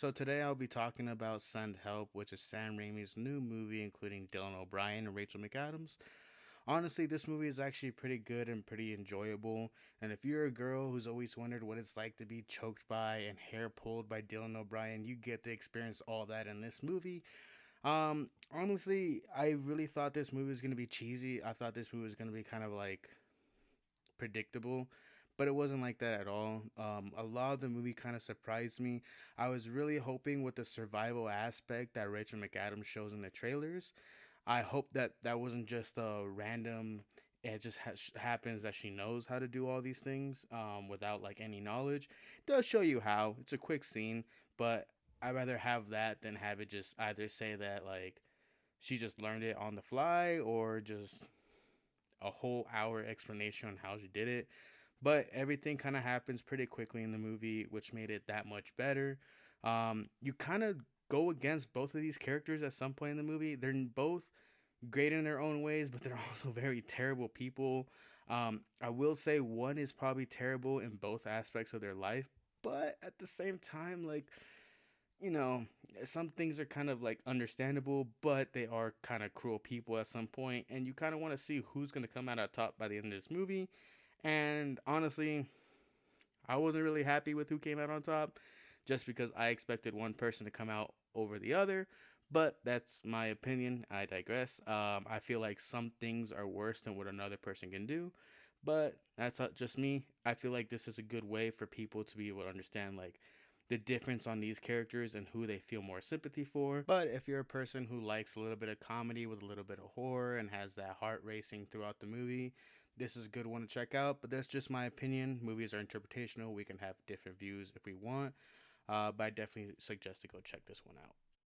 So today I'll be talking about Send Help, which is Sam Raimi's new movie, including Dylan O'Brien and Rachel McAdams. Honestly, this movie is actually pretty good and pretty enjoyable. And if you're a girl who's always wondered what it's like to be choked by and hair pulled by Dylan O'Brien, you get to experience all that in this movie. Honestly, I really thought this movie was gonna be cheesy. I thought this movie was gonna be kind of like predictable, but it wasn't like that at all. A lot of the movie kind of surprised me. I was really hoping with the survival aspect that Rachel McAdams shows in the trailers. I hope that that wasn't just a random. It just happens that she knows how to do all these things without like any knowledge. It does show you how. It's a quick scene, but I'd rather have that than have it just either say that like she just learned it on the fly or just a whole hour explanation on how she did it. But everything kind of happens pretty quickly in the movie, which made it that much better. You kind of go against both of these characters at some point in the movie. They're both great in their own ways, but they're also very terrible people. I will say one is probably terrible in both aspects of their life, but at the same time, like, you know, some things are kind of like understandable, but they are kind of cruel people at some point, and you kind of want to see who's going to come out on top by the end of this movie. And honestly, I wasn't really happy with who came out on top just because I expected one person to come out over the other. But that's my opinion. I digress. I feel like some things are worse than what another person can do. But that's not just me. I feel like this is a good way for people to be able to understand like the difference on these characters and who they feel more sympathy for. But if you're a person who likes a little bit of comedy with a little bit of horror and has that heart racing throughout the movie, this is a good one to check out. But that's just my opinion. Movies are interpretational. We can have different views if we want. But I definitely suggest to go check this one out.